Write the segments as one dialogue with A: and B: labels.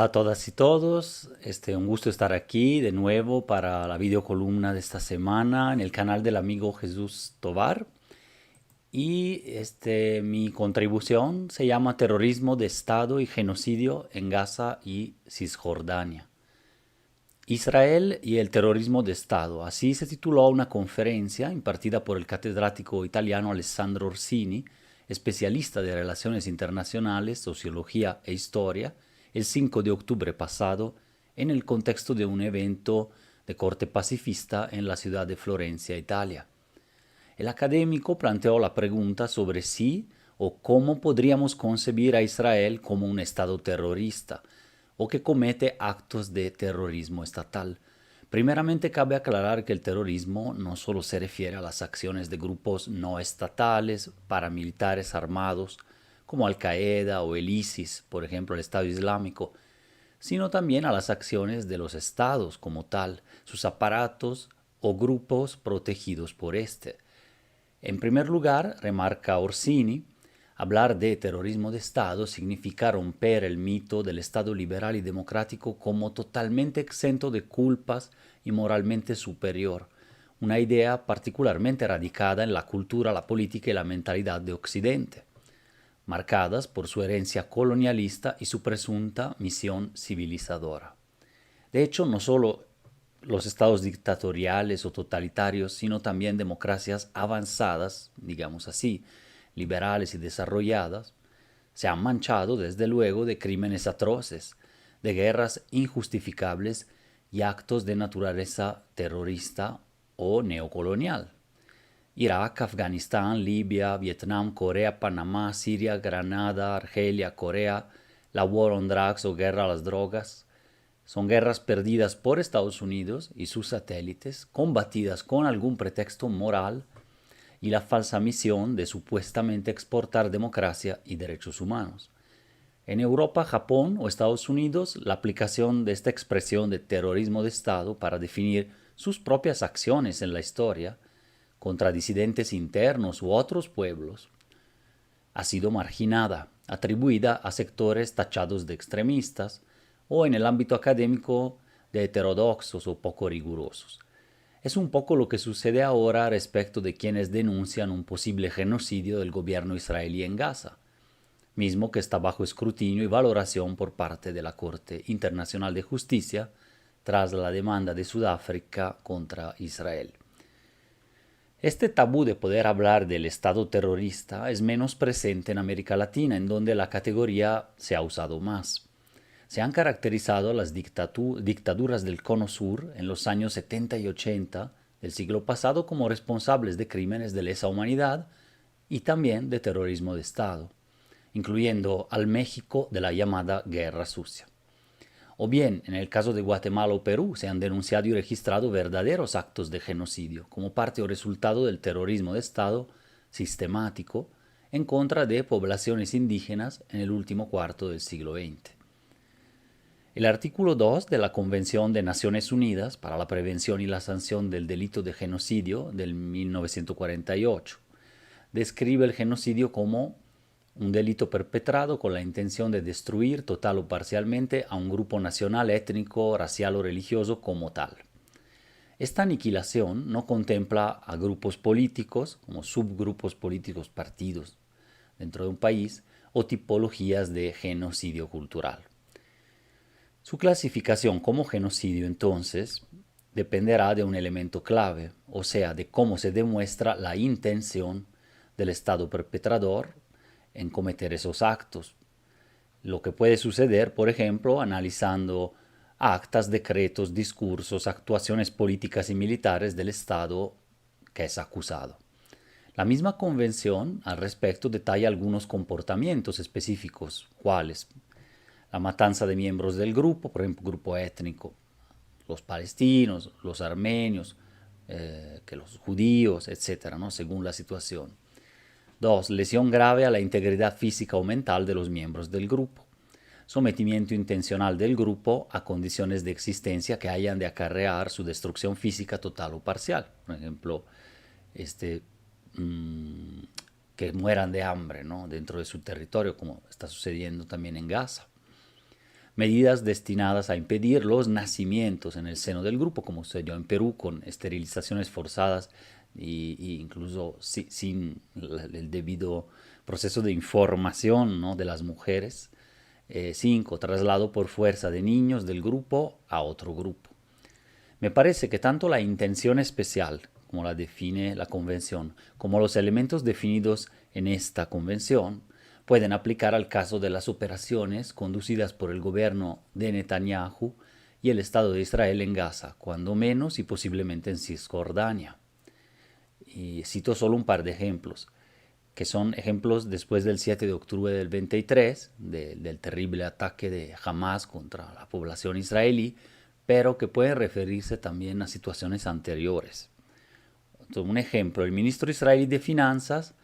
A: a todas y todos, un gusto estar aquí de nuevo para la videocolumna de esta semana en el canal del amigo Jesús Tovar. Y mi contribución se llama Terrorismo de Estado y Genocidio en Gaza y Cisjordania. Israel y el terrorismo de Estado. Así se tituló una conferencia impartida por el catedrático italiano Alessandro Orsini, especialista de Relaciones Internacionales, Sociología e Historia, el 5 de octubre pasado, en el contexto de un evento de corte pacifista en la ciudad de Florencia, Italia. El académico planteó la pregunta sobre si o cómo podríamos concebir a Israel como un Estado terrorista o que comete actos de terrorismo estatal. Primeramente cabe aclarar que el terrorismo no solo se refiere a las acciones de grupos no estatales, paramilitares armados, como Al-Qaeda o el ISIS, por ejemplo el Estado Islámico, sino también a las acciones de los estados como tal, sus aparatos o grupos protegidos por este. En primer lugar, remarca Orsini, hablar de terrorismo de Estado significa romper el mito del Estado liberal y democrático como totalmente exento de culpas y moralmente superior, una idea particularmente radicada en la cultura, la política y la mentalidad de Occidente, marcadas por su herencia colonialista y su presunta misión civilizadora. De hecho, no solo los estados dictatoriales o totalitarios, sino también democracias avanzadas, digamos así, liberales y desarrolladas, se han manchado desde luego de crímenes atroces, de guerras injustificables y actos de naturaleza terrorista o neocolonial. Irak, Afganistán, Libia, Vietnam, Corea, Panamá, Siria, Granada, Argelia, Corea, la War on Drugs o guerra a las drogas, son guerras perdidas por Estados Unidos y sus satélites, combatidas con algún pretexto moral y la falsa misión de supuestamente exportar democracia y derechos humanos. En Europa, Japón o Estados Unidos, la aplicación de esta expresión de terrorismo de Estado para definir sus propias acciones en la historia contra disidentes internos u otros pueblos ha sido marginada, atribuida a sectores tachados de extremistas o en el ámbito académico de heterodoxos o poco rigurosos. Es un poco lo que sucede ahora respecto de quienes denuncian un posible genocidio del gobierno israelí en Gaza, mismo que está bajo escrutinio y valoración por parte de la Corte Internacional de Justicia tras la demanda de Sudáfrica contra Israel. Este tabú de poder hablar del Estado terrorista es menos presente en América Latina, en donde la categoría se ha usado más. Se han caracterizado las dictaduras del Cono Sur en los años 70 y 80 del siglo pasado como responsables de crímenes de lesa humanidad y también de terrorismo de Estado, incluyendo al México de la llamada Guerra Sucia. O bien, en el caso de Guatemala o Perú, se han denunciado y registrado verdaderos actos de genocidio como parte o resultado del terrorismo de Estado sistemático en contra de poblaciones indígenas en el último cuarto del siglo XX. El artículo 2 de la Convención de Naciones Unidas para la Prevención y la Sanción del Delito de Genocidio del 1948 describe el genocidio como un delito perpetrado con la intención de destruir total o parcialmente a un grupo nacional, étnico, racial o religioso como tal. Esta aniquilación no contempla a grupos políticos, como subgrupos políticos, partidos dentro de un país, o tipologías de genocidio cultural. Su clasificación como genocidio, entonces, dependerá de un elemento clave, o sea, de cómo se demuestra la intención del Estado perpetrador en cometer esos actos. Lo que puede suceder, por ejemplo, analizando actas, decretos, discursos, actuaciones políticas y militares del Estado que es acusado. La misma convención al respecto detalla algunos comportamientos específicos, cuales la matanza de miembros del grupo, por ejemplo, grupo étnico, los palestinos, los armenios, que los judíos, etcétera, ¿no? Según la situación. 2. Lesión grave a la integridad física o mental de los miembros del grupo. Sometimiento intencional del grupo a condiciones de existencia que hayan de acarrear su destrucción física total o parcial. Por ejemplo, que mueran de hambre, ¿no? Dentro de su territorio, como está sucediendo también en Gaza. medidas destinadas a impedir los nacimientos en el seno del grupo, como sucedió en Perú con esterilizaciones forzadas e incluso sin el debido proceso de información, ¿no?, de las mujeres. 5. Traslado por fuerza de niños del grupo a otro grupo. Me parece que tanto la intención especial, como la define la Convención, como los elementos definidos en esta Convención, pueden aplicar al caso de las operaciones conducidas por el gobierno de Netanyahu y el Estado de Israel en Gaza, cuando menos y posiblemente en Cisjordania. Y cito solo un par de ejemplos, que son ejemplos después del 7 de octubre del 23, del terrible ataque de Hamas contra la población israelí, pero que pueden referirse también a situaciones anteriores. Entonces, un ejemplo, el ministro israelí de Finanzas,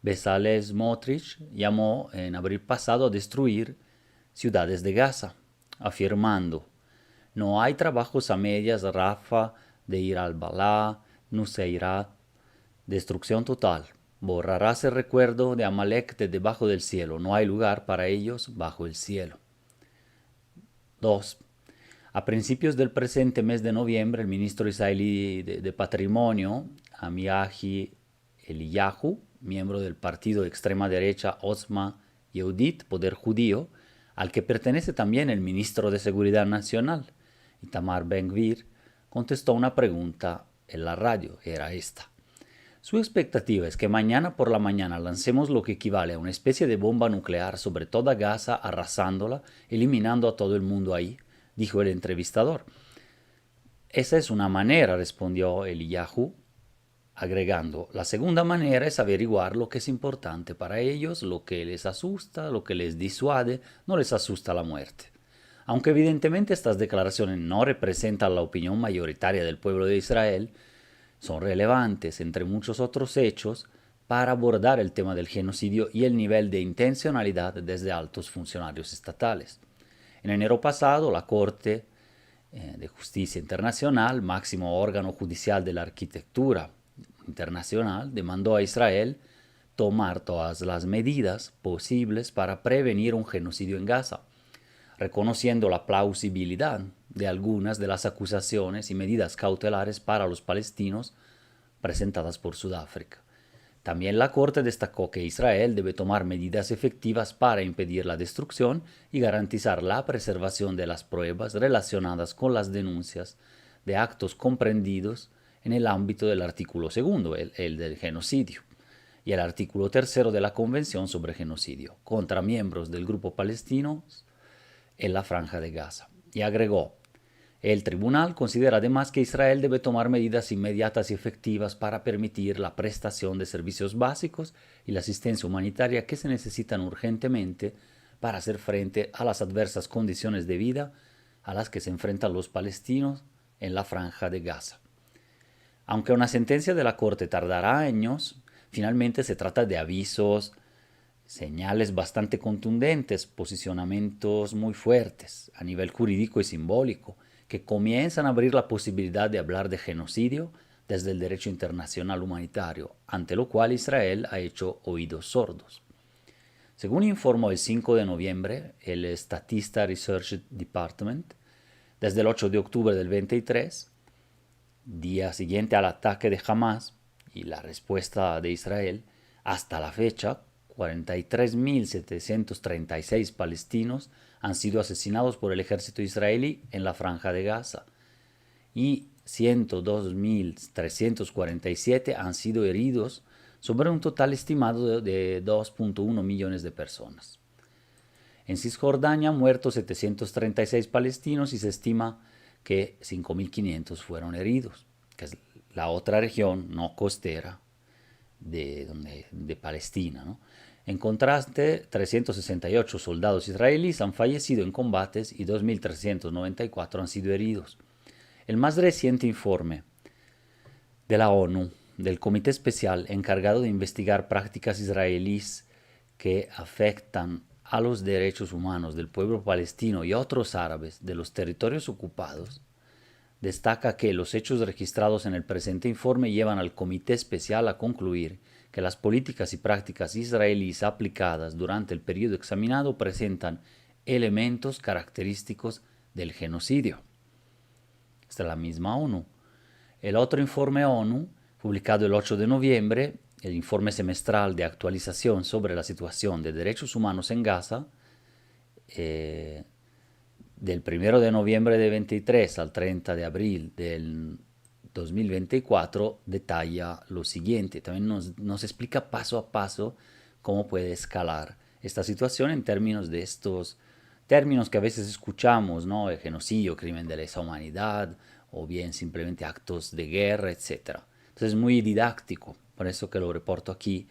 A: Bezalel Smotrich, llamó en abril pasado a destruir ciudades de Gaza, afirmando: no hay trabajos a medias, Rafa, de Ir al-Balá, Nuseirat, destrucción total. Borrarás el recuerdo de Amalek de debajo del cielo, no hay lugar para ellos bajo el cielo. 2. A principios del presente mes de noviembre, el ministro israelí de Patrimonio, Amiahi Eliyahu, miembro del partido de extrema derecha Otzma Yehudit, Poder Judío, al que pertenece también el ministro de Seguridad Nacional, Itamar Ben-Gvir, contestó una pregunta en la radio. Era esta: su expectativa es que mañana por la mañana lancemos lo que equivale a una especie de bomba nuclear sobre toda Gaza, arrasándola, eliminando a todo el mundo ahí, dijo el entrevistador. Esa es una manera, respondió Eliyahu, agregando: la segunda manera es averiguar lo que es importante para ellos, lo que les asusta, lo que les disuade. No les asusta la muerte. Aunque evidentemente estas declaraciones no representan la opinión mayoritaria del pueblo de Israel, son relevantes, entre muchos otros hechos, para abordar el tema del genocidio y el nivel de intencionalidad desde altos funcionarios estatales. En enero pasado, la Corte de Justicia Internacional, máximo órgano judicial de la arquitectura internacional, demandó a Israel tomar todas las medidas posibles para prevenir un genocidio en Gaza, reconociendo la plausibilidad de algunas de las acusaciones y medidas cautelares para los palestinos presentadas por Sudáfrica. También la Corte destacó que Israel debe tomar medidas efectivas para impedir la destrucción y garantizar la preservación de las pruebas relacionadas con las denuncias de actos comprendidos en el ámbito del artículo 2, el del genocidio, y el artículo 3 de la Convención sobre Genocidio, contra miembros del grupo palestino en la Franja de Gaza. Y agregó: el tribunal considera además que Israel debe tomar medidas inmediatas y efectivas para permitir la prestación de servicios básicos y la asistencia humanitaria que se necesitan urgentemente para hacer frente a las adversas condiciones de vida a las que se enfrentan los palestinos en la Franja de Gaza. Aunque una sentencia de la Corte tardará años, finalmente se trata de avisos, señales bastante contundentes, posicionamientos muy fuertes a nivel jurídico y simbólico, que comienzan a abrir la posibilidad de hablar de genocidio desde el derecho internacional humanitario, ante lo cual Israel ha hecho oídos sordos. Según informó el 5 de noviembre el Statista Research Department, desde el 8 de octubre del 23, día siguiente al ataque de Hamas y la respuesta de Israel, hasta la fecha, 43.736 palestinos han sido asesinados por el ejército israelí en la Franja de Gaza y 102.347 han sido heridos, sobre un total estimado de 2.1 millones de personas. En Cisjordania han muerto 736 palestinos y se estima que 5.500 fueron heridos, que es la otra región no costera de Palestina, ¿no? En contraste, 368 soldados israelíes han fallecido en combates y 2.394 han sido heridos. El más reciente informe de la ONU, del Comité Especial encargado de investigar prácticas israelíes que afectan a los derechos humanos del pueblo palestino y otros árabes de los territorios ocupados, destaca que los hechos registrados en el presente informe llevan al Comité Especial a concluir que las políticas y prácticas israelíes aplicadas durante el periodo examinado presentan elementos característicos del genocidio. Esta es la misma ONU. El otro informe ONU, publicado el 8 de noviembre, el informe semestral de actualización sobre la situación de derechos humanos en Gaza, del 1 de noviembre de 23 al 30 de abril del 2024, detalla lo siguiente. También nos explica paso a paso cómo puede escalar esta situación en términos de estos términos que a veces escuchamos, ¿no? El genocidio, crimen de lesa humanidad, o bien simplemente actos de guerra, etc. Entonces es muy didáctico, por eso que lo reporto aquí.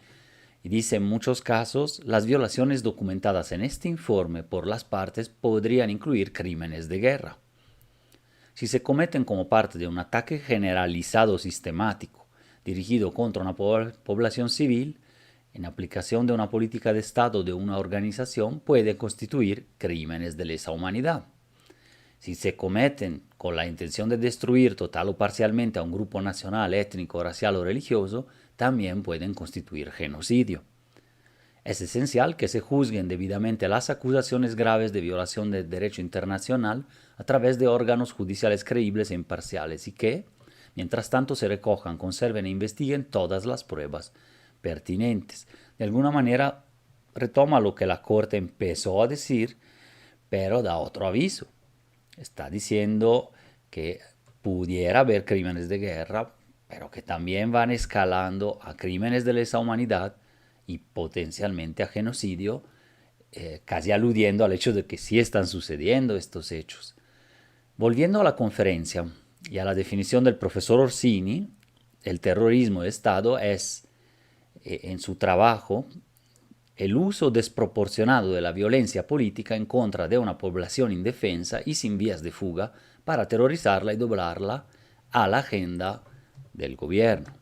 A: Y dice, en muchos casos, las violaciones documentadas en este informe por las partes podrían incluir crímenes de guerra. Si se cometen como parte de un ataque generalizado sistemático dirigido contra una población civil, en aplicación de una política de Estado de una organización, puede constituir crímenes de lesa humanidad. Si se cometen con la intención de destruir total o parcialmente a un grupo nacional, étnico, racial o religioso, también pueden constituir genocidio. Es esencial que se juzguen debidamente las acusaciones graves de violación del derecho internacional a través de órganos judiciales creíbles e imparciales y que, mientras tanto, se recojan, conserven e investiguen todas las pruebas pertinentes. De alguna manera, retoma lo que la Corte empezó a decir, pero da otro aviso. Está diciendo que pudiera haber crímenes de guerra, pero que también van escalando a crímenes de lesa humanidad y potencialmente a genocidio, casi aludiendo al hecho de que sí están sucediendo estos hechos. Volviendo a la conferencia y a la definición del profesor Orsini, el terrorismo de Estado es, en su trabajo, el uso desproporcionado de la violencia política en contra de una población indefensa y sin vías de fuga para aterrorizarla y doblarla a la agenda del gobierno.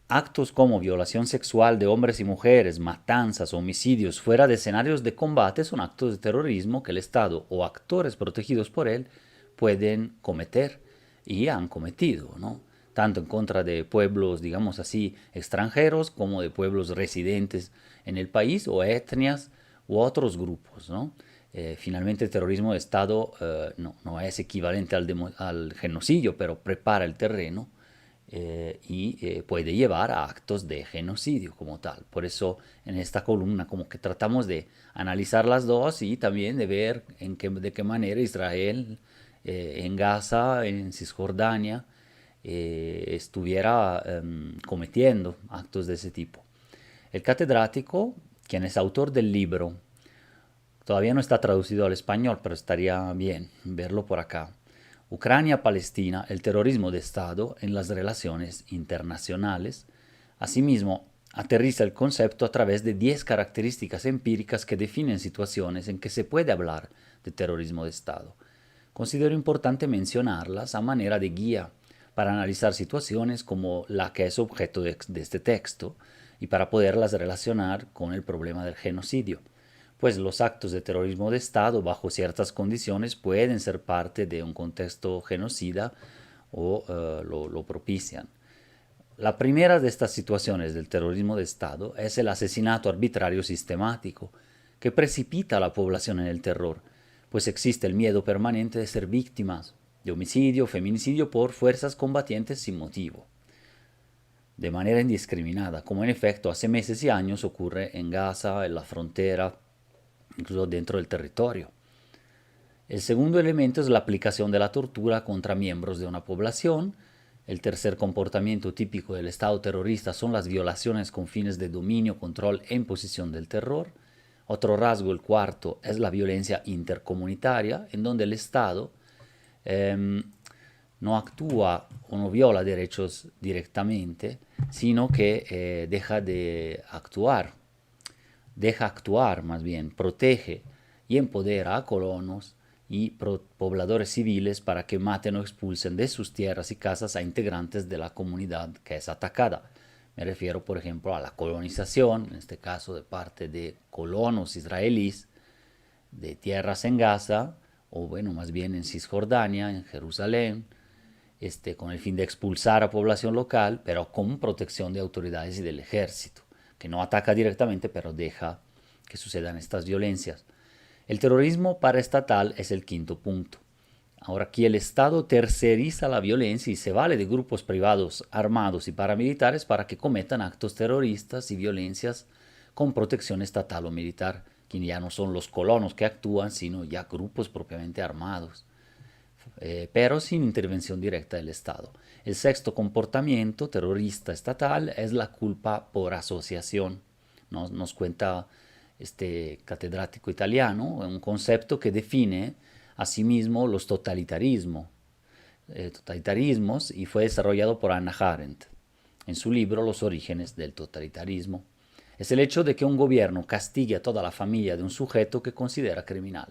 A: Actos como violación sexual de hombres y mujeres, matanzas, homicidios fuera de escenarios de combate son actos de terrorismo que el Estado o actores protegidos por él pueden cometer y han cometido, ¿no? Tanto en contra de pueblos, digamos así, extranjeros, como de pueblos residentes en el país o etnias u otros grupos, ¿no? Finalmente el terrorismo de Estado no es equivalente al genocidio, pero prepara el terreno y puede llevar a actos de genocidio como tal. Por eso en esta columna como que tratamos de analizar las dos y también de ver de qué manera Israel en Gaza, en Cisjordania, estuviera cometiendo actos de ese tipo. El catedrático, quien es autor del libro, todavía no está traducido al español, pero estaría bien verlo por acá. Ucrania-Palestina, el terrorismo de Estado en las relaciones internacionales. Asimismo, aterriza el concepto a través de 10 características empíricas que definen situaciones en que se puede hablar de terrorismo de Estado. Considero importante mencionarlas a manera de guía para analizar situaciones como la que es objeto de este texto y para poderlas relacionar con el problema del genocidio, pues los actos de terrorismo de Estado bajo ciertas condiciones pueden ser parte de un contexto genocida o lo propician. La primera de estas situaciones del terrorismo de Estado es el asesinato arbitrario sistemático, que precipita a la población en el terror, pues existe el miedo permanente de ser víctimas de homicidio o feminicidio por fuerzas combatientes sin motivo, de manera indiscriminada, como en efecto hace meses y años ocurre en Gaza, en la frontera, incluso dentro del territorio. El segundo elemento es la aplicación de la tortura contra miembros de una población. El tercer comportamiento típico del Estado terrorista son las violaciones con fines de dominio, control e imposición del terror. Otro rasgo, el cuarto, es la violencia intercomunitaria, en donde el Estado no actúa o no viola derechos directamente, sino que deja actuar más bien, protege y empodera a colonos y pobladores civiles para que maten o expulsen de sus tierras y casas a integrantes de la comunidad que es atacada. Me refiero, por ejemplo, a la colonización, en este caso de parte de colonos israelíes de tierras en Gaza, o bueno, más bien en Cisjordania, en Jerusalén, con el fin de expulsar a población local, pero con protección de autoridades y del ejército, que no ataca directamente, pero deja que sucedan estas violencias. El terrorismo paraestatal es el quinto punto. Ahora aquí el Estado terceriza la violencia y se vale de grupos privados armados y paramilitares para que cometan actos terroristas y violencias con protección estatal o militar, que ya no son los colonos que actúan, sino ya grupos propiamente armados, pero sin intervención directa del Estado. El sexto comportamiento terrorista estatal es la culpa por asociación. Nos cuenta este catedrático italiano, un concepto que define asimismo los totalitarismos y fue desarrollado por Hannah Arendt en su libro Los orígenes del totalitarismo. Es el hecho de que un gobierno castigue a toda la familia de un sujeto que considera criminal.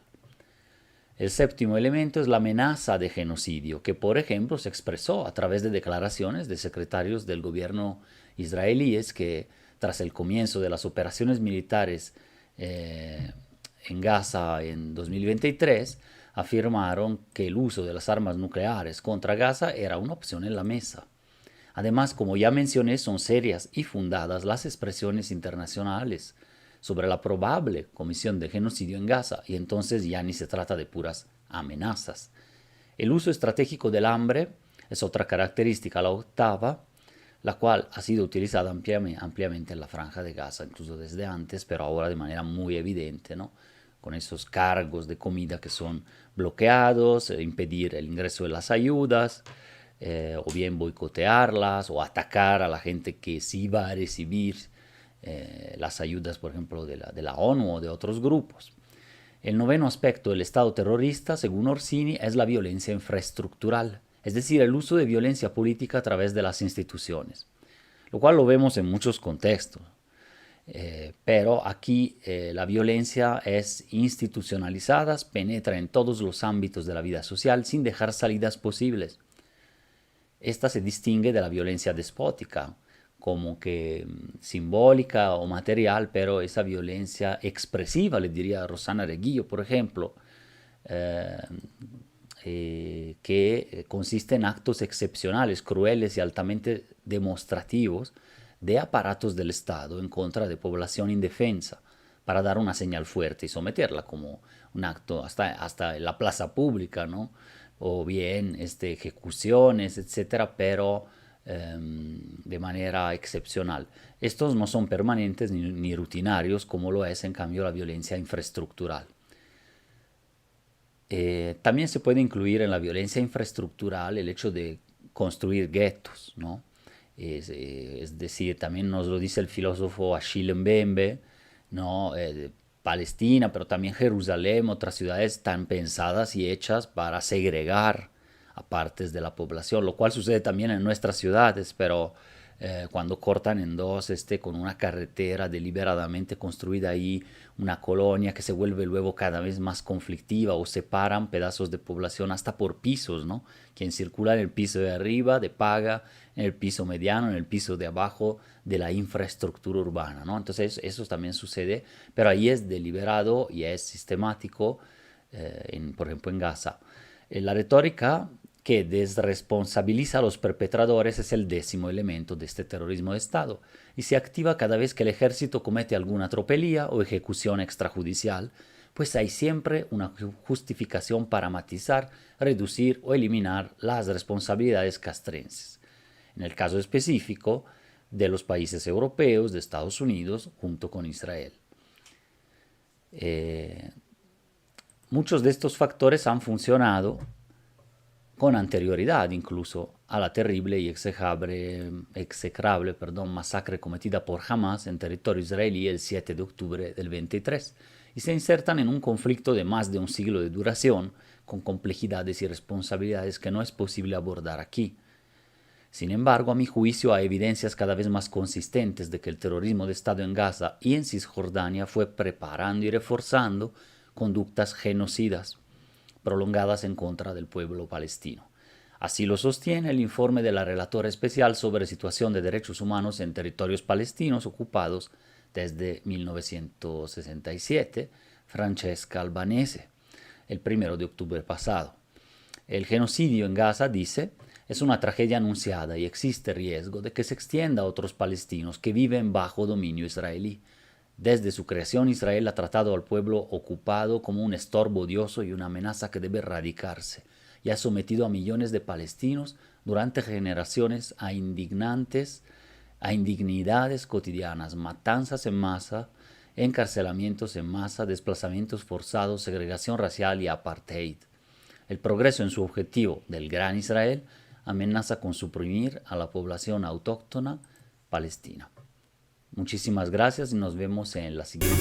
A: El séptimo elemento es la amenaza de genocidio, que por ejemplo se expresó a través de declaraciones de secretarios del gobierno israelíes que tras el comienzo de las operaciones militares en Gaza en 2023, afirmaron que el uso de las armas nucleares contra Gaza era una opción en la mesa. Además, como ya mencioné, son serias y fundadas las expresiones internacionales sobre la probable comisión de genocidio en Gaza, y entonces ya ni se trata de puras amenazas. El uso estratégico del hambre es otra característica, la octava, la cual ha sido utilizada ampliamente en la Franja de Gaza, incluso desde antes, pero ahora de manera muy evidente, ¿no? Con esos cargos de comida que son bloqueados, impedir el ingreso de las ayudas, o bien boicotearlas o atacar a la gente que sí va a recibir las ayudas, por ejemplo, de la ONU o de otros grupos. El noveno aspecto del Estado terrorista, según Orsini, es la violencia infraestructural, es decir, el uso de violencia política a través de las instituciones, lo cual lo vemos en muchos contextos. Pero aquí la violencia es institucionalizada, penetra en todos los ámbitos de la vida social sin dejar salidas posibles. Esta se distingue de la violencia despótica, como que simbólica o material, pero esa violencia expresiva, le diría a Rosana Reguillo, por ejemplo, que consiste en actos excepcionales, crueles y altamente demostrativos de aparatos del Estado en contra de población indefensa, para dar una señal fuerte y someterla como un acto hasta en la plaza pública, ¿no? O bien ejecuciones, etcétera, pero de manera excepcional. Estos no son permanentes ni rutinarios, como lo es en cambio la violencia infraestructural. También se puede incluir en la violencia infraestructural el hecho de construir guetos, ¿no? Es decir, también nos lo dice el filósofo Achille Mbembe, ¿no? Palestina, pero también Jerusalén, otras ciudades están pensadas y hechas para segregar a partes de la población, lo cual sucede también en nuestras ciudades, pero cuando cortan en dos con una carretera deliberadamente construida ahí, una colonia que se vuelve luego cada vez más conflictiva, o separan pedazos de población hasta por pisos, ¿no? Quien circula en el piso de arriba de paga, en el piso mediano, en el piso de abajo de la infraestructura urbana, ¿no? Entonces eso también sucede, pero ahí es deliberado y es sistemático, por ejemplo en Gaza. La retórica que desresponsabiliza a los perpetradores es el décimo elemento de este terrorismo de Estado y se activa cada vez que el ejército comete alguna tropelía o ejecución extrajudicial, pues hay siempre una justificación para matizar, reducir o eliminar las responsabilidades castrenses. En el caso específico de los países europeos, de Estados Unidos, junto con Israel. Muchos de estos factores han funcionado con anterioridad incluso a la terrible y execrable masacre cometida por Hamas en territorio israelí el 7 de octubre del 23, y se insertan en un conflicto de más de un siglo de duración, con complejidades y responsabilidades que no es posible abordar aquí. Sin embargo, a mi juicio, hay evidencias cada vez más consistentes de que el terrorismo de Estado en Gaza y en Cisjordania fue preparando y reforzando conductas genocidas prolongadas en contra del pueblo palestino. Así lo sostiene el informe de la relatora especial sobre situación de derechos humanos en territorios palestinos ocupados desde 1967, Francesca Albanese, el 1 de octubre pasado. El genocidio en Gaza, dice, es una tragedia anunciada y existe riesgo de que se extienda a otros palestinos que viven bajo dominio israelí. Desde su creación, Israel ha tratado al pueblo ocupado como un estorbo odioso y una amenaza que debe erradicarse, y ha sometido a millones de palestinos durante generaciones a indignidades cotidianas, matanzas en masa, encarcelamientos en masa, desplazamientos forzados, segregación racial y apartheid. El progreso en su objetivo del Gran Israel amenaza con suprimir a la población autóctona palestina. Muchísimas gracias y nos vemos en la siguiente.